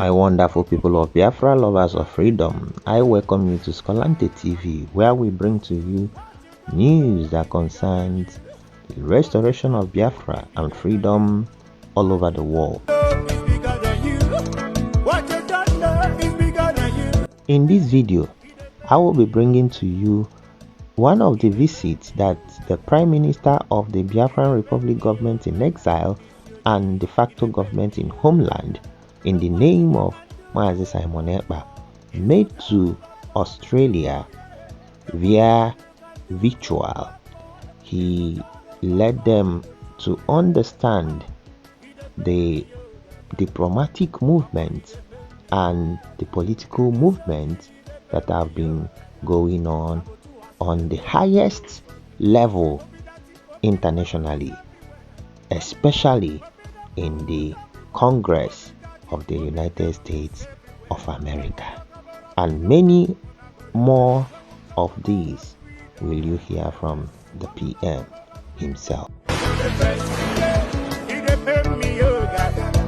My wonderful people of Biafra, lovers of freedom, I welcome you to Skolante TV, where we bring to you news that concerns the restoration of Biafra and freedom all over the world. In this video, I will be bringing to you one of the visits that the Prime Minister of the Biafran Republic government in exile and de facto government in homeland, in the name of Mazi Simon Ekpa, made to Australia via virtual. He led them to understand the diplomatic movement and the political movement that have been going on the highest level internationally, especially in the Congress of the United States of America. And many more of these will you hear from the PM himself.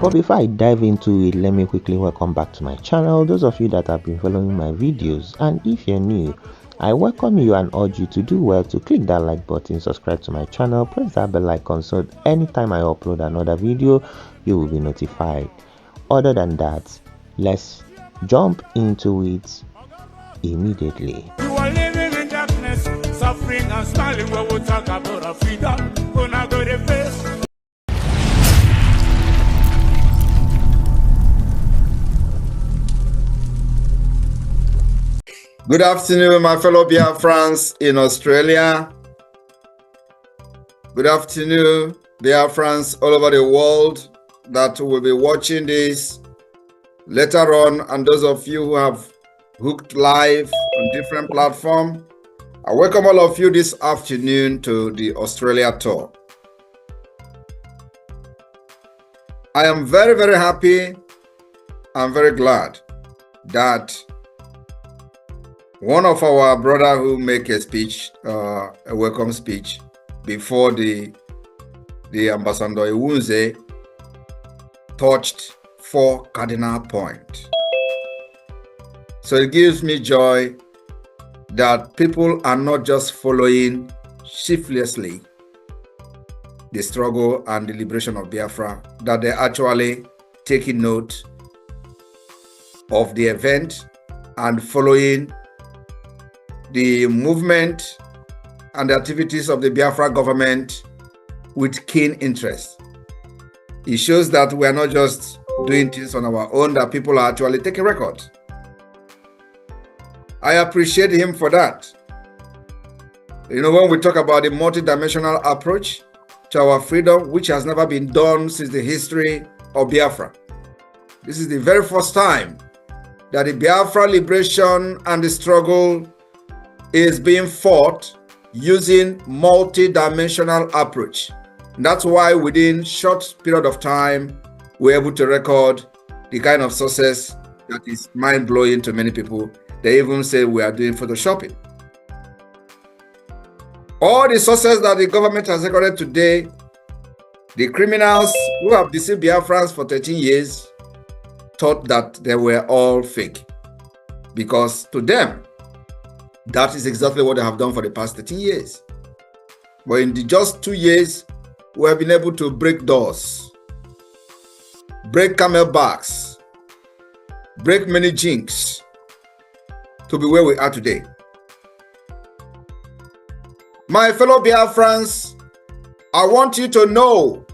But before I dive into it, let me quickly welcome back to my channel those of you that have been following my videos, and if you're new, I welcome you and urge you to do well to click that like button, subscribe to my channel, press that bell icon so anytime I upload another video you will be notified. Other than that, let's jump into it immediately. You are living in darkness, suffering and smiling when we talk about our freedom. Gonna go to face. Good afternoon, my fellow Biafrans in Australia. Good afternoon, Biafrans all over the world that will be watching this later on, and those of you who have hooked live on different platforms. I welcome all of you this afternoon to the Australia tour. I am very, very happy and very glad that one of our brother who make a speech, a welcome speech before the Ambassador Iwunze touched 4 cardinal points. So it gives me joy that people are not just following shiftlessly the struggle and the liberation of Biafra, that they're actually taking note of the event and following the movement and the activities of the Biafra government with keen interest. It shows that we are not just doing things on our own, that people are actually taking records. I appreciate him for that. You know, when we talk about the multidimensional approach to our freedom, which has never been done since the history of Biafra, this is the very first time that the Biafra liberation and the struggle is being fought using multi-dimensional approach. And that's why within short period of time, we're able to record the kind of success that is mind-blowing to many people. They even say we are doing photoshopping. All the success that the government has recorded today, the criminals who have deceived Biafrans for 13 years thought that they were all fake. Because to them, that is exactly what they have done for the past 13 years. But in the just 2 years, we have been able to break doors, break camel backs, break many jinx to be where we are today. My fellow Biafrans, I want you to know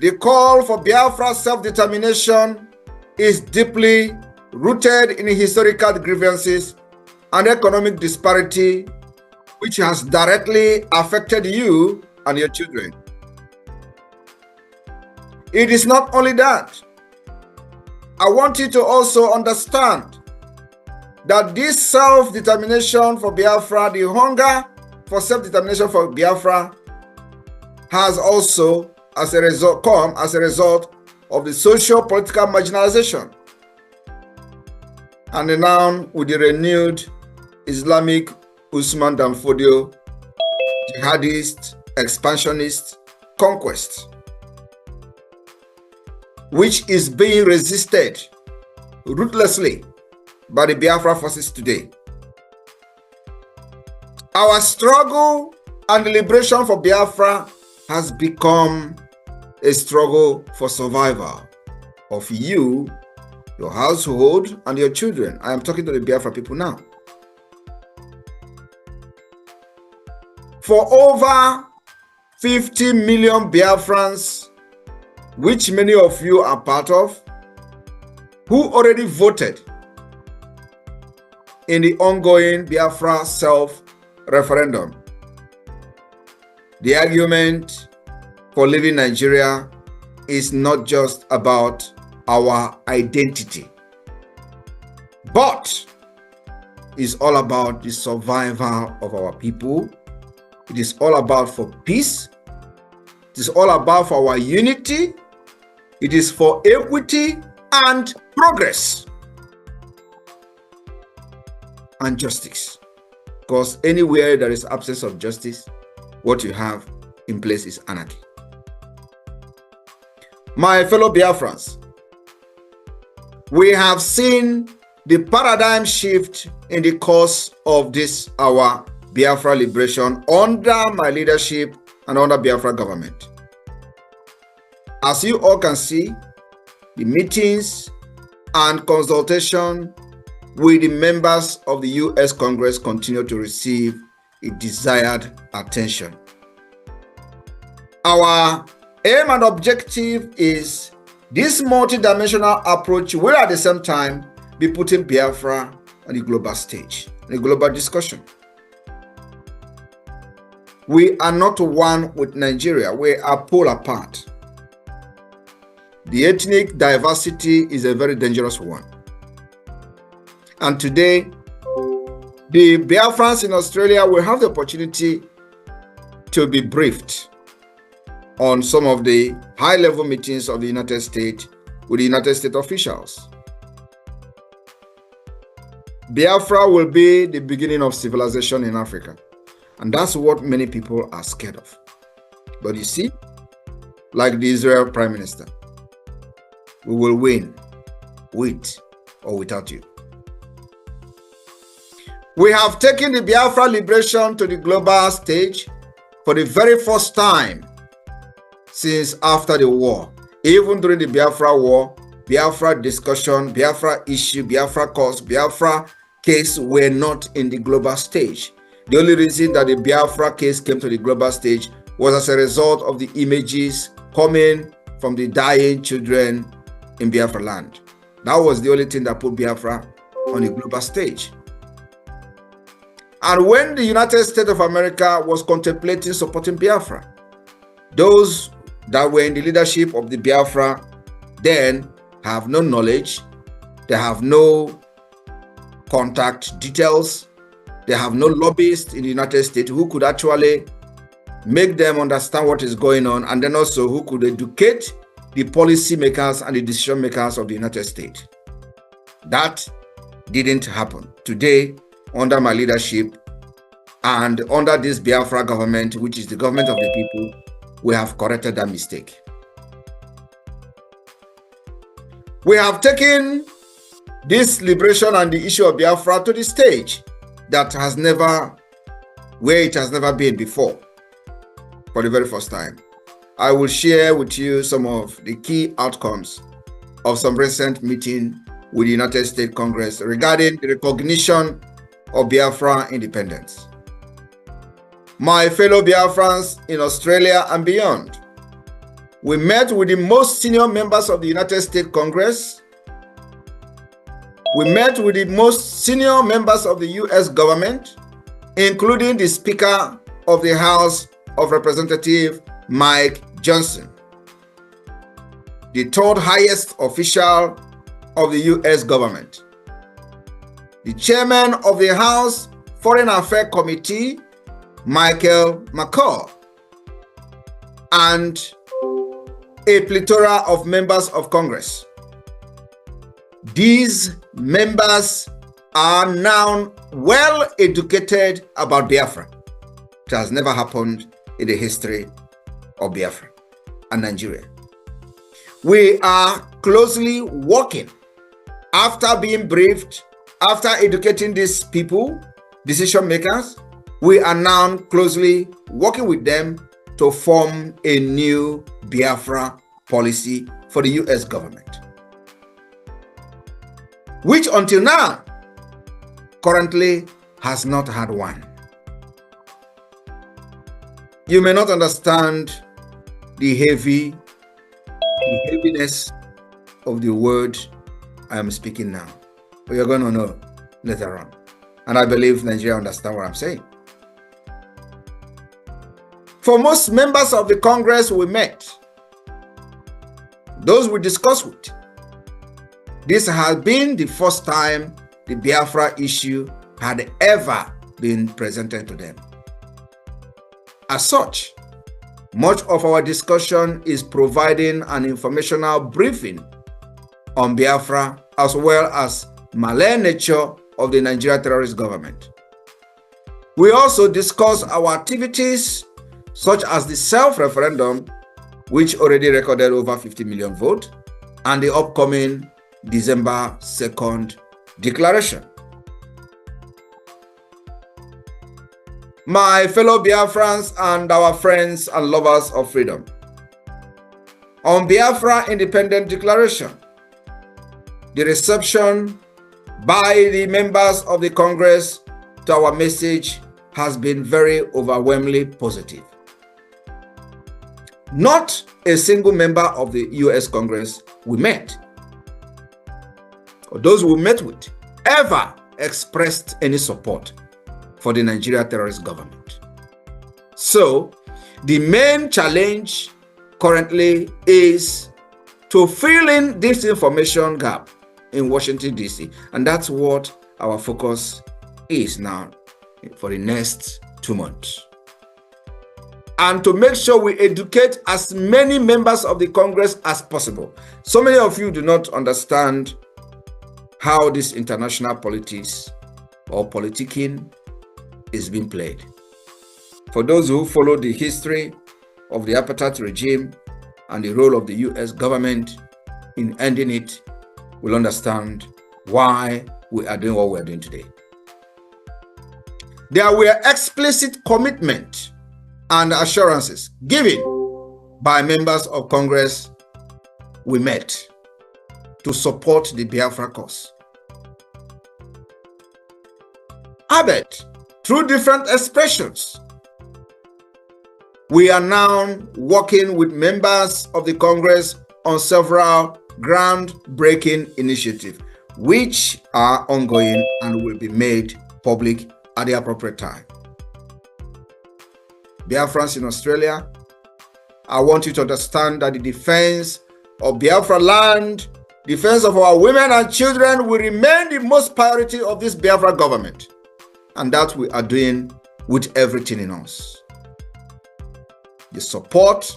the call for Biafra self-determination is deeply rooted in historical grievances and economic disparity, which has directly affected you and your children. It is not only that. I want you to also understand that this self-determination for Biafra, the hunger for self-determination for Biafra, has also come as a result of the socio-political marginalization. And now with the renewed Islamic Usman Danfodio, jihadist, expansionist conquest. which is being resisted ruthlessly by the Biafra forces today. Our struggle and the liberation for Biafra has become a struggle for survival of you, your household, and your children. I am talking to the Biafra people now. For over 50 million Biafrans, which many of you are part of, who already voted in the ongoing Biafra self-referendum. The argument for leaving Nigeria is not just about our identity, but is all about the survival of our people. It is all about for peace. It is all about for our unity. It is for equity and progress and justice. Because anywhere there is absence of justice, what you have in place is anarchy. My fellow Biafrans, we have seen the paradigm shift in the course of this our Biafra liberation under my leadership and under Biafra government. As you all can see, the meetings and consultation with the members of the U.S. Congress continue to receive a desired attention. Our aim and objective is this multidimensional approach will at the same time be putting Biafra on the global stage, in the global discussion. We are not one with Nigeria. We are pulled apart. The ethnic diversity is a very dangerous one. And today, the Biafrans in Australia will have the opportunity to be briefed on some of the high-level meetings of the United States with the United States officials. Biafra will be the beginning of civilization in Africa. And that's what many people are scared of. But you see, like the Israel Prime Minister, we will win with or without you. We have taken the Biafra liberation to the global stage for the very first time since after the war. Even during the Biafra war, Biafra discussion, Biafra issue, Biafra cause, Biafra case were not in the global stage. The only reason that the Biafra case came to the global stage was as a result of the images coming from the dying children in Biafra land. That was the only thing that put Biafra on the global stage. And when the United States of America was contemplating supporting Biafra, those that were in the leadership of the Biafra then have no knowledge, they have no contact details, they have no lobbyists in the United States who could actually make them understand what is going on, and then also who could educate the policy makers and the decision makers of the United States. That didn't happen. Today, under my leadership and under this Biafra government, which is the government of the people, we have corrected that mistake. We have taken this liberation and the issue of Biafra to the stage that has never, where it has never been before, for the very first time. I will share with you some of the key outcomes of some recent meeting with the United States Congress regarding the recognition of Biafra independence. My fellow Biafrans in Australia and beyond, we met with the most senior members of the United States Congress. We met with the most senior members of the U.S. government, including the Speaker of the House of Representatives, Mike Johnson, the third highest official of the U.S. government, the Chairman of the House Foreign Affairs Committee, Michael McCall, and a plethora of members of Congress. These members are now well educated about Biafra. It has never happened in the history of Biafra and Nigeria. We are closely working. After being briefed, after educating these people, decision makers, we are now closely working with them to form a new Biafra policy for the US government, which until now currently has not had one. You may not understand the heaviness of the word I am speaking now, but you're going to know later on. And I believe Nigeria understand what I'm saying. For most members of the Congress we met, those we discussed with, this has been the first time the Biafra issue had ever been presented to them. As such, much of our discussion is providing an informational briefing on Biafra as well as malign nature of the Nigerian terrorist government. We also discuss our activities such as the self-referendum, which already recorded over 50 million votes, and the upcoming December 2nd declaration. My fellow Biafrans and our friends and lovers of freedom, on Biafra Independent Declaration, the reception by the members of the Congress to our message has been very overwhelmingly positive. Not a single member of the US Congress we met, or those we met with, ever expressed any support for the Nigeria terrorist government. So, the main challenge currently is to fill in this information gap in Washington, D.C. And that's what our focus is now for the next 2 months. And to make sure we educate as many members of the Congress as possible. So many of you do not understand how this international politics or politicking is being played. For those who follow the history of the apartheid regime and the role of the US government in ending it, will understand why we are doing what we are doing today. There were explicit commitments and assurances given by members of Congress we met to support the Biafra cause. Albeit, through different expressions, we are now working with members of the Congress on several groundbreaking initiatives, which are ongoing and will be made public at the appropriate time. Biafrans in Australia, I want you to understand that the defense of Biafra land, defense of our women and children will remain the most priority of this Biafra government. And that we are doing with everything in us. The support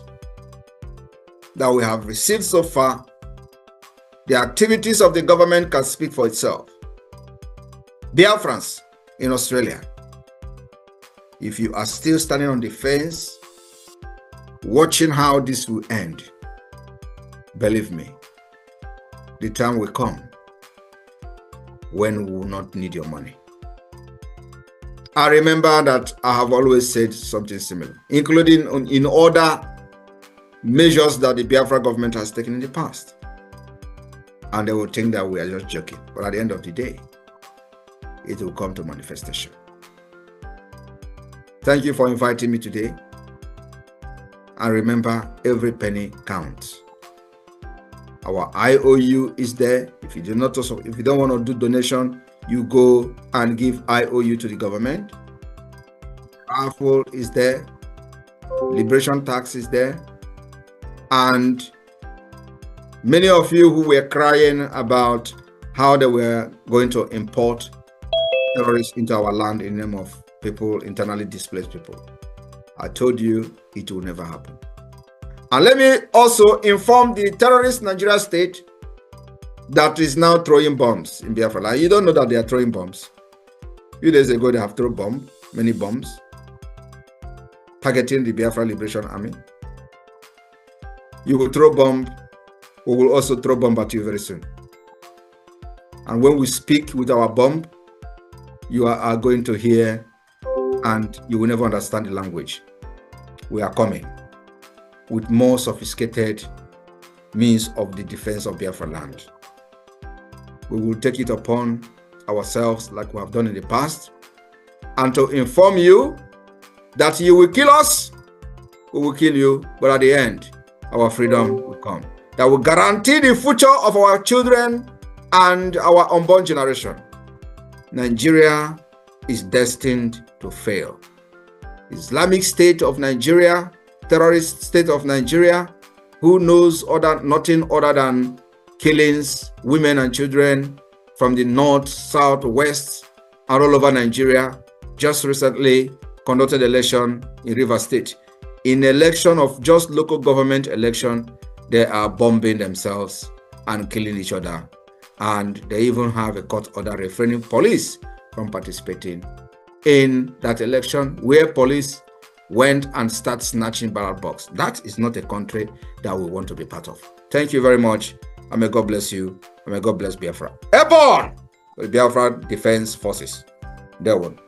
that we have received so far, the activities of the government can speak for itself. Biafrans in Australia, if you are still standing on the fence, watching how this will end, believe me, the time will come when we will not need your money. I remember that I have always said something similar, including in other measures that the Biafra government has taken in the past. And they will think that we are just joking. But at the end of the day, it will come to manifestation. Thank you for inviting me today. And remember, every penny counts. Our IOU is there. If you don't want to do donation, you go and give IOU to the government. Raffle is there. Liberation tax is there. And many of you who were crying about how they were going to import terrorists into our land in the name of people, internally displaced people, I told you it will never happen. And let me also inform the terrorist Nigeria state that is now throwing bombs in Biafra land. You don't know that they are throwing bombs. A few days ago, they have thrown many bombs, targeting the Biafra Liberation Army. You will throw bomb we will also throw bomb at you very soon. And when we speak with our bomb, you are going to hear and you will never understand the language. We are coming with more sophisticated means of the defense of Biafra land. We will take it upon ourselves like we have done in the past, and to inform you that you will kill us, we will kill you, but at the end, our freedom will come. That will guarantee the future of our children and our unborn generation. Nigeria is destined to fail. Islamic State of Nigeria, terrorist state of Nigeria, who knows nothing other than killings, women and children from the north, south, west, and all over Nigeria, just recently conducted election in Rivers State. In election of just local government election, they are bombing themselves and killing each other. And they even have a court order refraining police from participating in that election, where police went and started snatching ballot box. That is not a country that we want to be part of. Thank you very much, and may God bless you, and may God bless Biafra. Airborne! The Biafra Defense Forces. There one.